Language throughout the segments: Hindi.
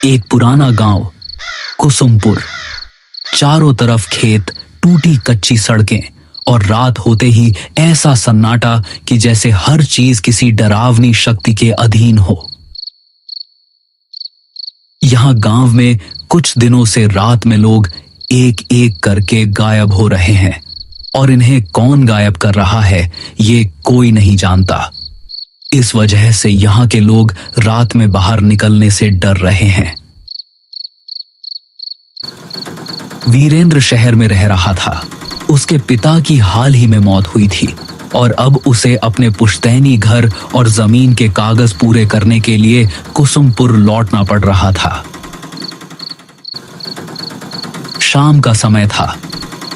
एक पुराना गांव कुसुमपुर। चारों तरफ खेत, टूटी कच्ची सड़कें और रात होते ही ऐसा सन्नाटा कि जैसे हर चीज किसी डरावनी शक्ति के अधीन हो। यहां गांव में कुछ दिनों से रात में लोग एक एक करके गायब हो रहे हैं और इन्हें कौन गायब कर रहा है ये कोई नहीं जानता। इस वजह से यहां के लोग रात में बाहर निकलने से डर रहे हैं। वीरेंद्र शहर में रह रहा था। उसके पिता की हाल ही में मौत हुई थी और अब उसे अपने पुश्तैनी घर और जमीन के कागज पूरे करने के लिए कुसुमपुर लौटना पड़ रहा था। शाम का समय था।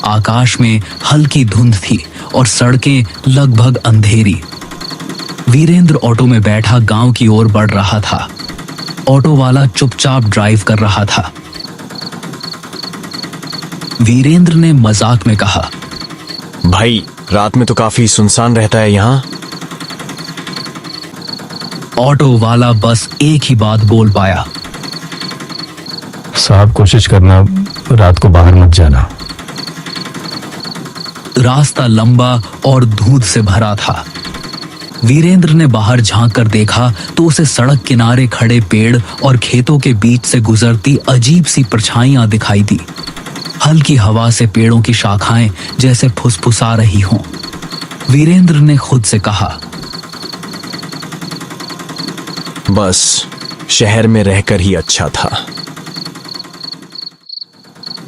आकाश में हल्की धुंध थी और सड़कें लगभग अंधेरी। वीरेंद्र ऑटो में बैठा गांव की ओर बढ़ रहा था। ऑटो वाला चुपचाप ड्राइव कर रहा था। वीरेंद्र ने मजाक में कहा, भाई रात में तो काफी सुनसान रहता है यहाँ। ऑटो वाला बस एक ही बात बोल पाया, साहब कोशिश करना रात को बाहर मत जाना। रास्ता लंबा और धूल से भरा था। वीरेंद्र ने बाहर झांक कर देखा तो उसे सड़क किनारे खड़े पेड़ और खेतों के बीच से गुजरती अजीब सी परछाइयां दिखाई दी। हल्की हवा से पेड़ों की शाखाएं जैसे फुसफुसा रही हों। वीरेंद्र ने खुद से कहा, बस शहर में रहकर ही अच्छा था।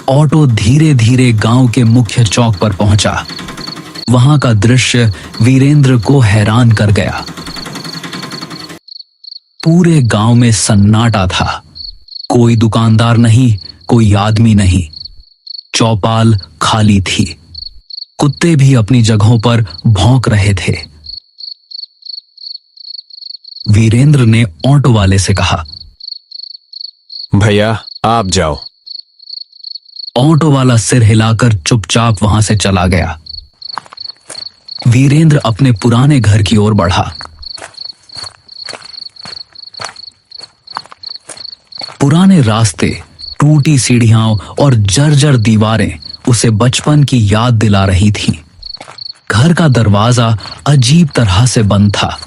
ऑटो धीरे धीरे गांव के मुख्य चौक पर पहुंचा। वहां का दृश्य वीरेंद्र को हैरान कर गया। पूरे गांव में सन्नाटा था। कोई दुकानदार नहीं, कोई आदमी नहीं। चौपाल खाली थी। कुत्ते भी अपनी जगहों पर भौंक रहे थे। वीरेंद्र ने ऑटो वाले से कहा, भैया आप जाओ। ऑटो वाला सिर हिलाकर चुपचाप वहां से चला गया। वीरेंद्र अपने पुराने घर की ओर बढ़ा। पुराने रास्ते, टूटी सीढ़ियां और जर्जर दीवारें उसे बचपन की याद दिला रही थीं। घर का दरवाजा अजीब तरह से बंद था।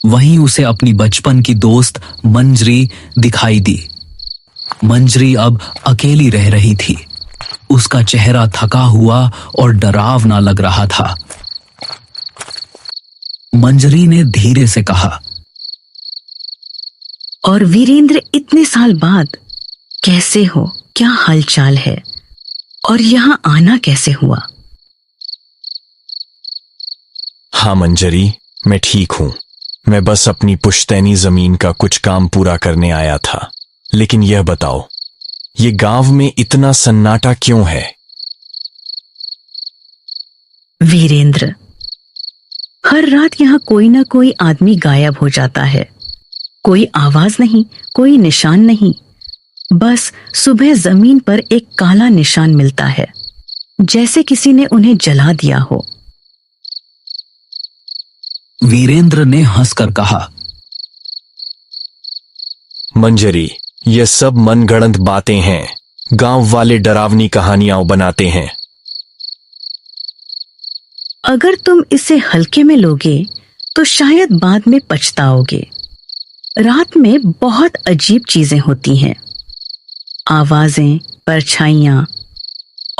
वहीं उसे अपनी बचपन की दोस्त मंजरी दिखाई दी। मंजरी अब अकेली रह रही थी। उसका चेहरा थका हुआ और डरावना लग रहा था। मंजरी ने धीरे से कहा, और वीरेंद्र इतने साल बाद कैसे हो? क्या हालचाल है? और यहां आना कैसे हुआ? हाँ मंजरी, मैं ठीक हूं। मैं बस अपनी पुश्तैनी जमीन का कुछ काम पूरा करने आया था। लेकिन यह बताओ, ये गांव में इतना सन्नाटा क्यों है? वीरेंद्र, हर रात यहाँ कोई ना कोई आदमी गायब हो जाता है। कोई आवाज नहीं, कोई निशान नहीं। बस सुबह जमीन पर एक काला निशान मिलता है, जैसे किसी ने उन्हें जला दिया हो। वीरेंद्र ने हंसकर कहा, मंजरी, ये सब मनगढ़ंत बातें हैं। गांव वाले डरावनी कहानियां बनाते हैं। अगर तुम इसे हल्के में लोगे तो शायद बाद में पछताओगे। रात में बहुत अजीब चीजें होती हैं। आवाजें, परछाइयां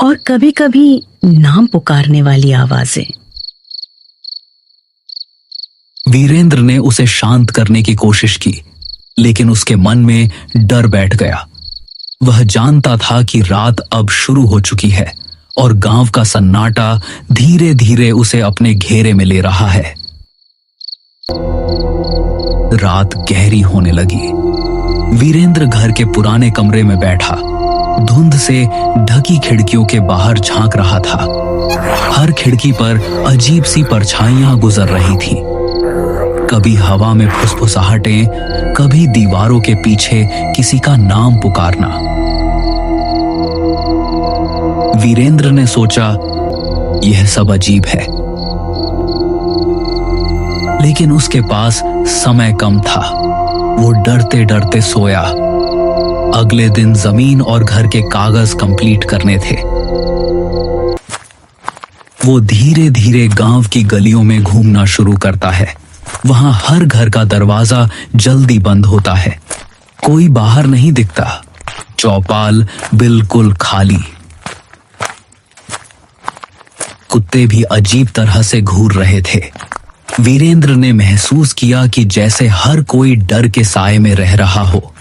और कभी-कभी नाम पुकारने वाली आवाजें। वीरेंद्र ने उसे शांत करने की कोशिश की, लेकिन उसके मन में डर बैठ गया। वह जानता था कि रात अब शुरू हो चुकी है और गांव का सन्नाटा धीरे धीरे उसे अपने घेरे में ले रहा है। रात गहरी होने लगी। वीरेंद्र घर के पुराने कमरे में बैठा धुंध से ढकी खिड़कियों के बाहर झांक रहा था। हर खिड़की पर अजीब सी परछाइयां गुजर रही थीं। कभी हवा में फुसफुसाहटें, कभी दीवारों के पीछे किसी का नाम पुकारना। वीरेंद्र ने सोचा, यह सब अजीब है। लेकिन उसके पास समय कम था। वो डरते डरते सोया। अगले दिन जमीन और घर के कागज कंप्लीट करने थे। वो धीरे धीरे गांव की गलियों में घूमना शुरू करता है। वहां हर घर का दरवाजा जल्दी बंद होता है। कोई बाहर नहीं दिखता। चौपाल बिल्कुल खाली। कुत्ते भी अजीब तरह से घूर रहे थे। वीरेंद्र ने महसूस किया कि जैसे हर कोई डर के साए में रह रहा हो।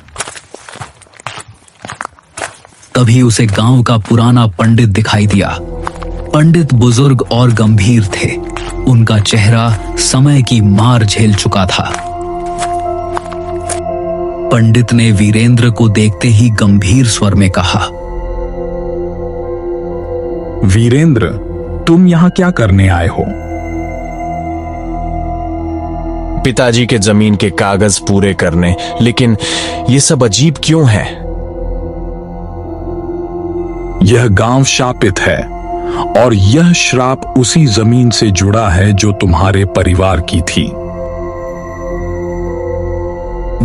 तभी उसे गांव का पुराना पंडित दिखाई दिया। पंडित बुजुर्ग और गंभीर थे। उनका चेहरा समय की मार झेल चुका था। पंडित ने वीरेंद्र को देखते ही गंभीर स्वर में कहा, वीरेंद्र, तुम यहाँ क्या करने आए हो? पिताजी के जमीन के कागज पूरे करने, लेकिन ये सब अजीब क्यों है? यह गांव शापित है और यह श्राप उसी जमीन से जुड़ा है जो तुम्हारे परिवार की थी।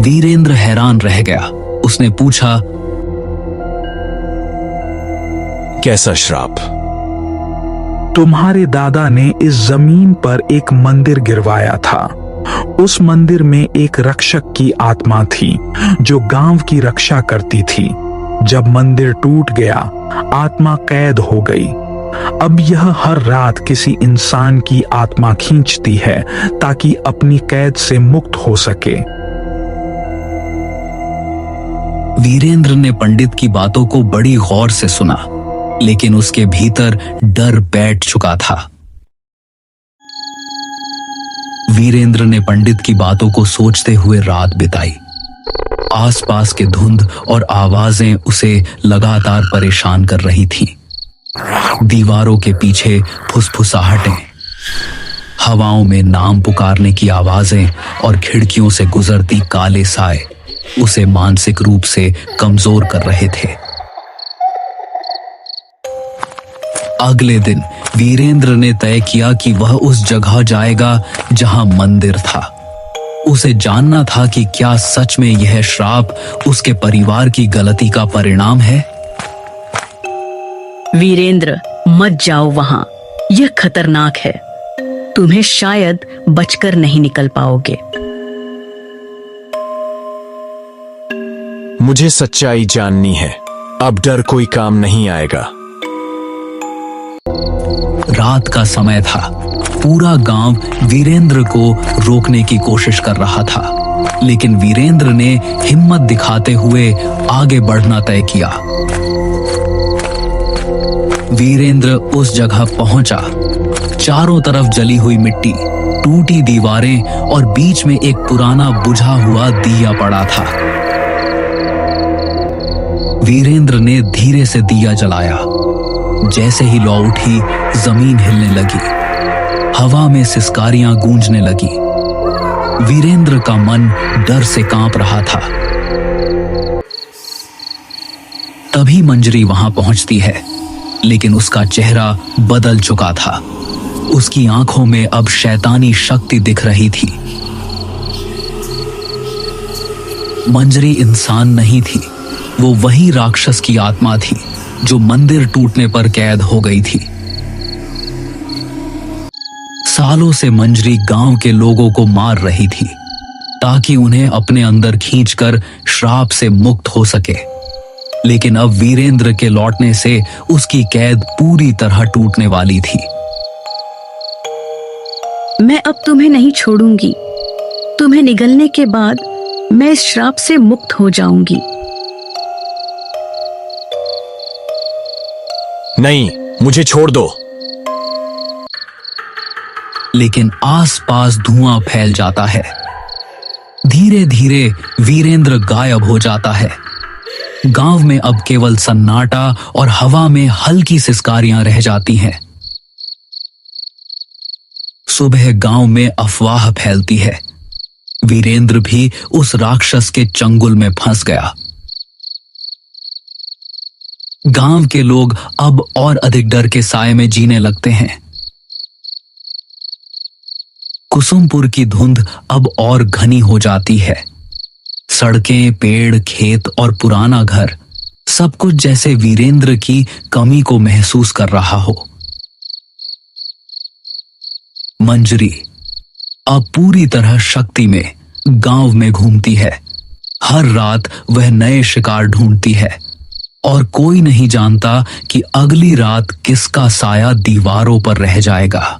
वीरेंद्र हैरान रह गया। उसने पूछा, कैसा श्राप? तुम्हारे दादा ने इस जमीन पर एक मंदिर गिरवाया था। उस मंदिर में एक रक्षक की आत्मा थी जो गांव की रक्षा करती थी। जब मंदिर टूट गया, आत्मा कैद हो गई। अब यह हर रात किसी इंसान की आत्मा खींचती है ताकि अपनी कैद से मुक्त हो सके। वीरेंद्र ने पंडित की बातों को बड़ी गौर से सुना, लेकिन उसके भीतर डर बैठ चुका था। वीरेंद्र ने पंडित की बातों को सोचते हुए रात बिताई। आसपास के धुंध और आवाजें उसे लगातार परेशान कर रही थीं। दीवारों के पीछे फुसफुसाहटें, हवाओं में नाम पुकारने की आवाजें और खिड़कियों से गुजरती काले साए उसे मानसिक रूप से कमजोर कर रहे थे। अगले दिन वीरेंद्र ने तय किया कि वह उस जगह जाएगा जहां मंदिर था। उसे जानना था कि क्या सच में यह श्राप उसके परिवार की गलती का परिणाम है। वीरेंद्र, मत जाओ वहां। यह खतरनाक है। तुम्हें शायद बचकर नहीं निकल पाओगे। मुझे सच्चाई जाननी है। अब डर कोई काम नहीं आएगा। रात का समय था। पूरा गांव वीरेंद्र को रोकने की कोशिश कर रहा था, लेकिन वीरेंद्र ने हिम्मत दिखाते हुए आगे बढ़ना तय किया। वीरेंद्र उस जगह पहुंचा। चारों तरफ जली हुई मिट्टी, टूटी दीवारें और बीच में एक पुराना बुझा हुआ दिया पड़ा था। वीरेंद्र ने धीरे से दिया जलाया। जैसे ही लौ उठी, जमीन हिलने लगी। हवा में सिसकारियां गूंजने लगी। वीरेंद्र का मन डर से कांप रहा था। तभी मंजरी वहां पहुंचती है, लेकिन उसका चेहरा बदल चुका था। उसकी आंखों में अब शैतानी शक्ति दिख रही थी। मंजरी इंसान नहीं थी। वो वही राक्षस की आत्मा थी जो मंदिर टूटने पर कैद हो गई थी। सालों से मंजरी गांव के लोगों को मार रही थी ताकि उन्हें अपने अंदर खींचकर श्राप से मुक्त हो सके। लेकिन अब वीरेंद्र के लौटने से उसकी कैद पूरी तरह टूटने वाली थी। मैं अब तुम्हें नहीं छोड़ूंगी। तुम्हें निगलने के बाद मैं इस श्राप से मुक्त हो जाऊंगी। नहीं, मुझे छोड़ दो। लेकिन आसपास धुआं फैल जाता है। धीरे धीरे वीरेंद्र गायब हो जाता है। गांव में अब केवल सन्नाटा और हवा में हल्की सिसकारियां रह जाती हैं। सुबह गांव में अफवाह फैलती है। वीरेंद्र भी उस राक्षस के चंगुल में फंस गया। गांव के लोग अब और अधिक डर के साए में जीने लगते हैं। कुसुमपुर की धुंध अब और घनी हो जाती है। सड़कें, पेड़, खेत और पुराना घर, सब कुछ जैसे वीरेंद्र की कमी को महसूस कर रहा हो। मंजरी अब पूरी तरह शक्ति में गांव में घूमती है। हर रात वह नए शिकार ढूंढती है और कोई नहीं जानता कि अगली रात किसका साया दीवारों पर रह जाएगा।